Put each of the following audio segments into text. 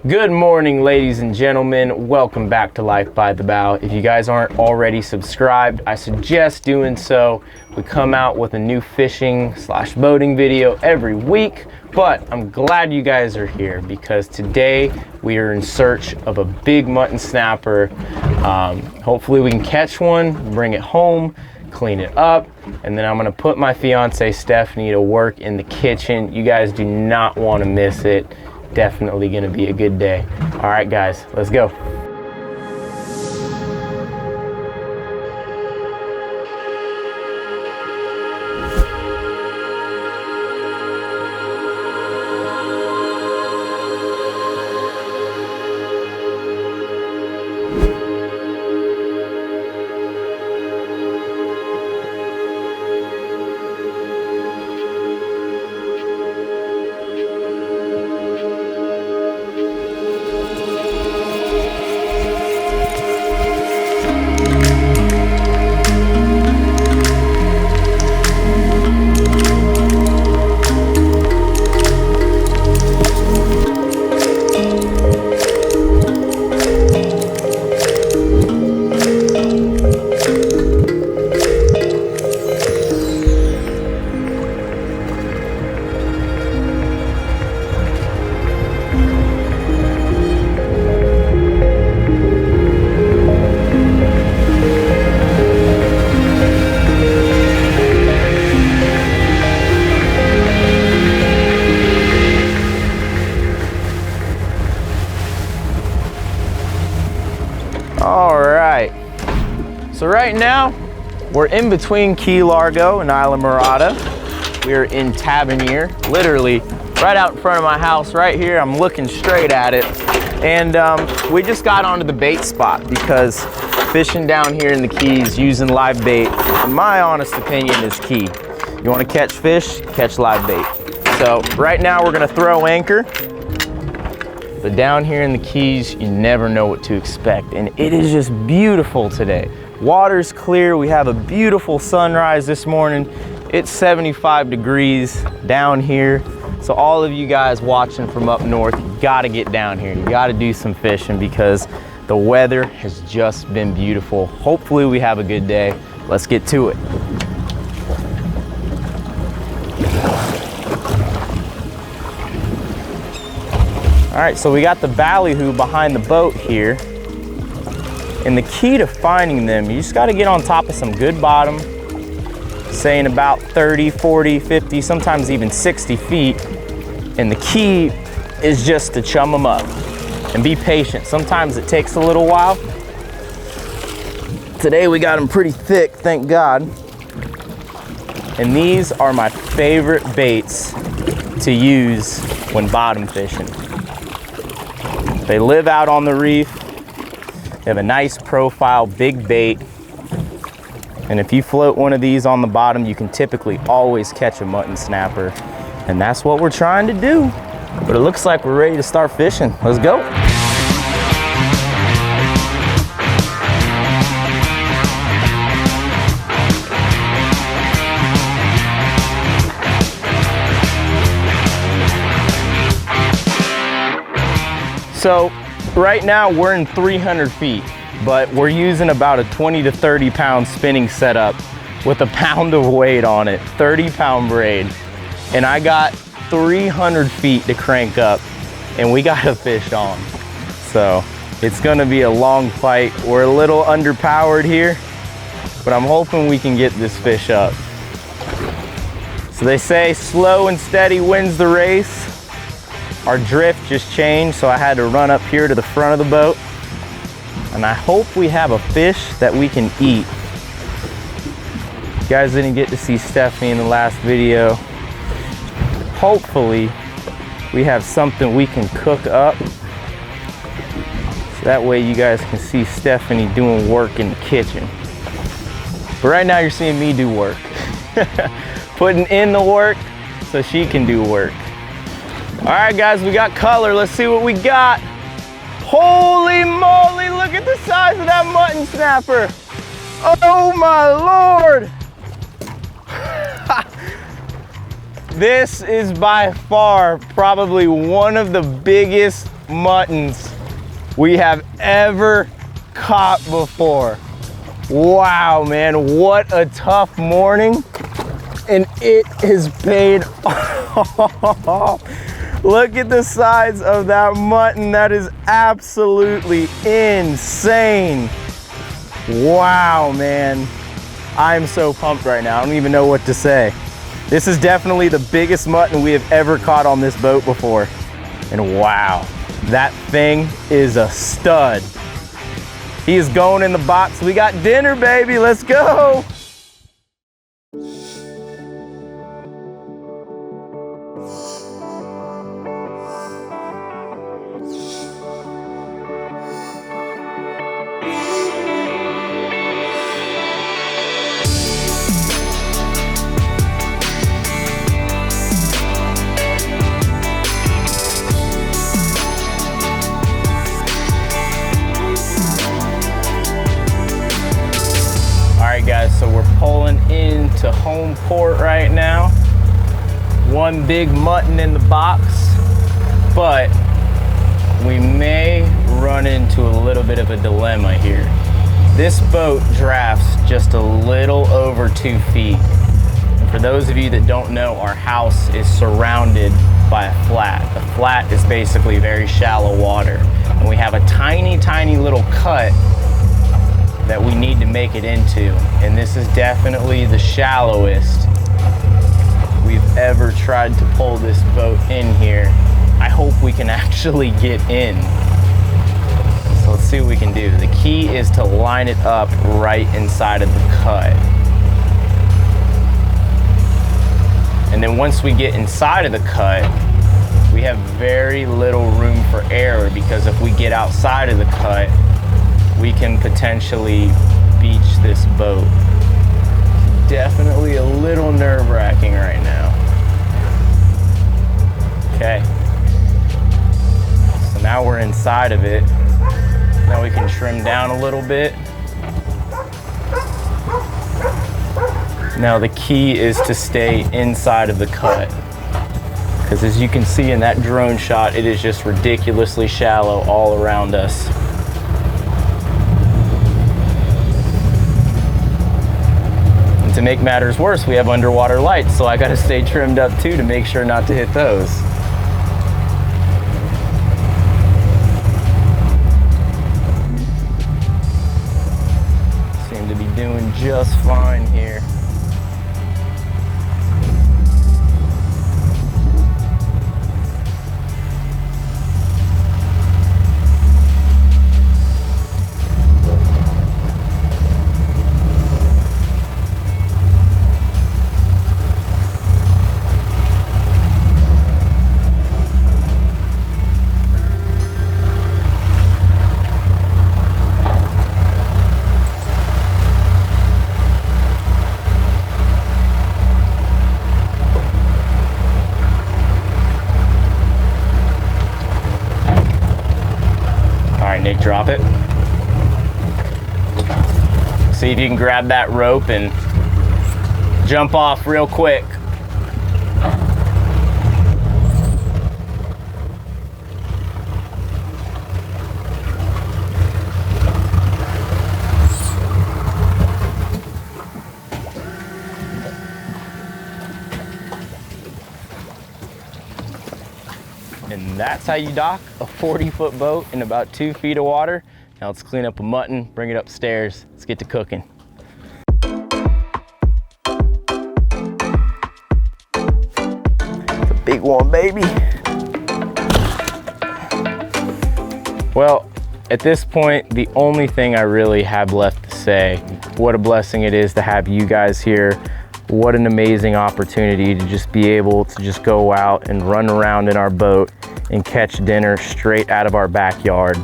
Good morning, ladies and gentlemen. Welcome back to Life by the Bow. If you guys aren't already subscribed, I suggest doing so. We come out with a new fishing / boating video every week, but I'm glad you guys are here because today we are in search of a big mutton snapper. Hopefully we can catch one, bring it home, clean it up, and then I'm gonna put my fiance Stephanie to work in the kitchen. You guys do not want to miss it. Definitely gonna be a good day. All right, guys, let's go. All right, so right now we're in between Key Largo and Isla Mirada. We're in Tavernier, literally right out in front of my house right here. I'm looking straight at it. And we just got onto the bait spot because fishing down here in the Keys using live bait, in my honest opinion, is key. You want to catch fish, catch live bait. So right now we're gonna throw anchor. But down here in the Keys, you never know what to expect. And it is just beautiful today. Water's clear. We have a beautiful sunrise this morning. It's 75 degrees down here. So all of you guys watching from up north, you gotta get down here. You gotta do some fishing because the weather has just been beautiful. Hopefully we have a good day. Let's get to it. All right, so we got the ballyhoo behind the boat here. And the key to finding them, you just gotta get on top of some good bottom, saying about 30, 40, 50, sometimes even 60 feet. And the key is just to chum them up and be patient. Sometimes it takes a little while. Today we got them pretty thick, thank God. And these are my favorite baits to use when bottom fishing. They live out on the reef. They have a nice profile, big bait. And if you float one of these on the bottom, you can typically always catch a mutton snapper. And that's what we're trying to do. But it looks like we're ready to start fishing. Let's go. So right now we're in 300 feet, but we're using about a 20 to 30 pound spinning setup with a pound of weight on it, 30-pound braid. And I got 300 feet to crank up and we got a fish on. So it's gonna be a long fight. We're a little underpowered here, but I'm hoping we can get this fish up. So they say slow and steady wins the race. Our drift just changed, so I had to run up here to the front of the boat. And I hope we have a fish that we can eat. You guys didn't get to see Stephanie in the last video. Hopefully, we have something we can cook up. So that way you guys can see Stephanie doing work in the kitchen. But right now you're seeing me do work. Putting in the work so she can do work. All right, guys, we got color. Let's see what we got. Holy moly, look at the size of that mutton snapper. Oh my Lord. This is by far probably one of the biggest muttons we have ever caught before. Wow, man, what a tough morning. And it has paid off. Look at the size of that mutton. That is absolutely insane. Wow, man. I'm so pumped right now. I don't even know what to say. This is definitely the biggest mutton we have ever caught on this boat before. And wow, that thing is a stud. He is going in the box. We got dinner, baby. Let's go. Guys, so we're pulling into home port right now. One big mutton in the box, but we may run into a little bit of a dilemma here. This boat drafts just a little over 2 feet. And for those of you that don't know, our house is surrounded by a flat. The flat is basically very shallow water, and we have a tiny, tiny little cut that we need to make it into, and this is definitely the shallowest we've ever tried to pull this boat in here. I hope we can actually get in. So let's see what we can do. The key is to line it up right inside of the cut. And then once we get inside of the cut, we have very little room for error, because if we get outside of the cut, we can potentially beach this boat. Definitely a little nerve-wracking right now. Okay. So now we're inside of it. Now we can trim down a little bit. Now the key is to stay inside of the cut, because as you can see in that drone shot, it is just ridiculously shallow all around us. To make matters worse, we have underwater lights, so I gotta stay trimmed up too to make sure not to hit those. Seem to be doing just fine here. Nick, drop it. See if you can grab that rope and jump off real quick. And that's how you dock a 40-foot boat in about 2 feet of water. Now let's clean up a mutton, bring it upstairs. Let's get to cooking. It's a big one, baby. Well, at this point, the only thing I really have left to say, what a blessing it is to have you guys here. What an amazing opportunity to just be able to just go out and run around in our boat and catch dinner straight out of our backyard.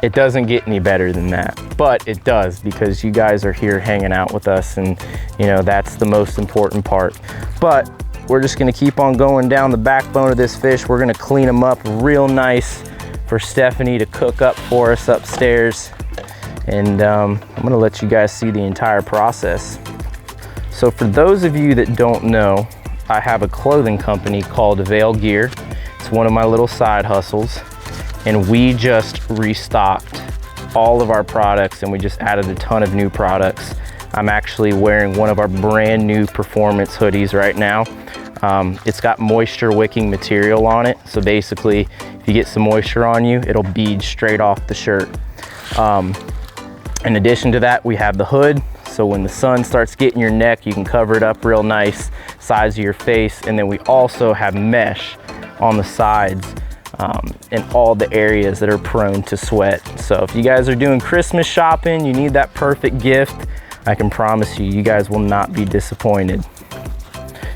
It doesn't get any better than that, but it does, because you guys are here hanging out with us, and you know, that's the most important part. But we're just gonna keep on going down the backbone of this fish. We're gonna clean them up real nice for Stephanie to cook up for us upstairs. And I'm gonna let you guys see the entire process. So for those of you that don't know, I have a clothing company called Veil Gear. It's one of my little side hustles, and we just restocked all of our products and we just added a ton of new products. I'm actually wearing one of our brand new performance hoodies right now. It's got moisture wicking material on it. So basically, if you get some moisture on you, it'll bead straight off the shirt. In addition to that, we have the hood. So when the sun starts getting your neck, you can cover it up real nice, size of your face. And then we also have mesh on the sides in all the areas that are prone to sweat. So if you guys are doing Christmas shopping, you need that perfect gift, I can promise you, you guys will not be disappointed.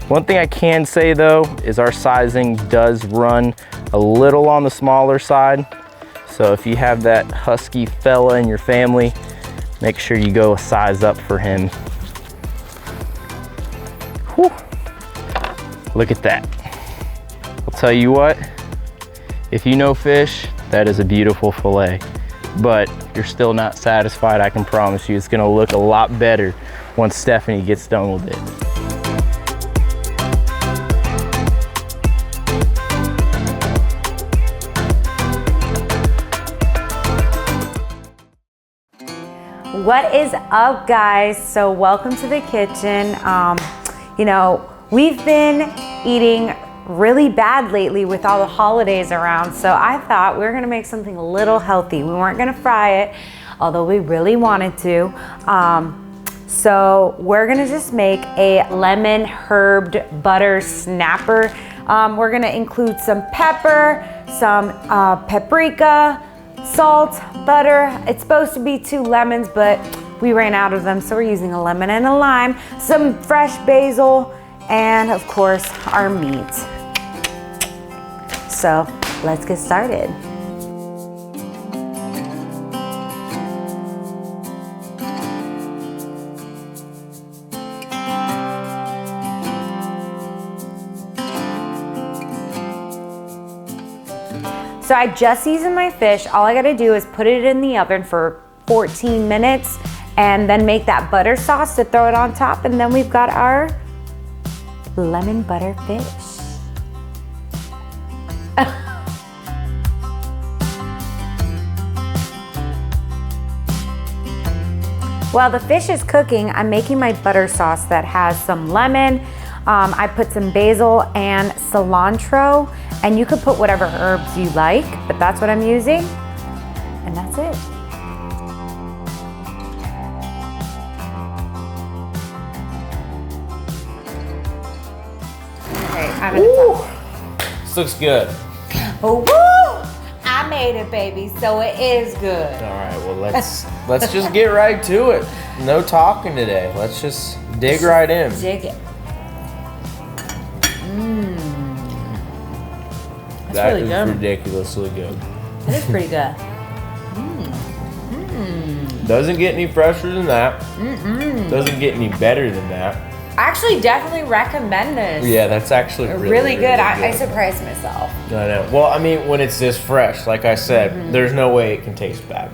One thing I can say though, is our sizing does run a little on the smaller side. So if you have that husky fella in your family, make sure you go a size up for him. Whew. Look at that. I'll tell you what, if you know fish, that is a beautiful fillet. But you're still not satisfied, I can promise you. It's gonna look a lot better once Stephanie gets done with it. What is up, guys? So welcome to the kitchen. You know, we've been eating really bad lately with all the holidays around, so I thought we were gonna make something a little healthy. We weren't gonna fry it, although we really wanted to. So we're gonna just make a lemon herbed butter snapper. We're gonna include some pepper, some paprika, salt, butter. It's supposed to be 2 lemons, but we ran out of them, so we're using a lemon and a lime, some fresh basil, and of course, our meat. So let's get started. So I just seasoned my fish. All I gotta do is put it in the oven for 14 minutes and then make that butter sauce to throw it on top, and then we've got our lemon butter fish. While the fish is cooking, I'm making my butter sauce that has some lemon. I put some basil and cilantro, and you could put whatever herbs you like, but that's what I'm using, and that's it. Okay, I'm gonna This looks good. Oh, woo! I made it, baby, so it is good. All right, well let's just get right to it. No talking today. Let's just dig right in. Dig it. That really is good. ridiculously good. It is pretty good. Doesn't get any fresher than that. Doesn't get any better than that. I actually definitely recommend this. Yeah, that's actually really good. I surprised myself. I know. Well, I mean, when it's this fresh, like I said, there's no way it can taste bad.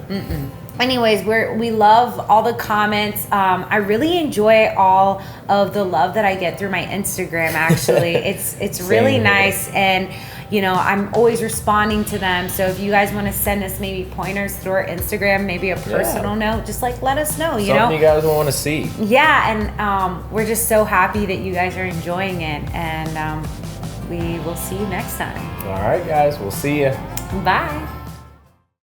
Anyways, we love all the comments. I really enjoy all of the love that I get through my Instagram. Actually, it's really nice, and you know, I'm always responding to them. So if you guys want to send us maybe pointers through our Instagram, maybe a personal note, just like let us know. You know, something you guys want to see. Yeah, and we're just so happy that you guys are enjoying it, and we will see you next time. All right, guys, we'll see you. Bye.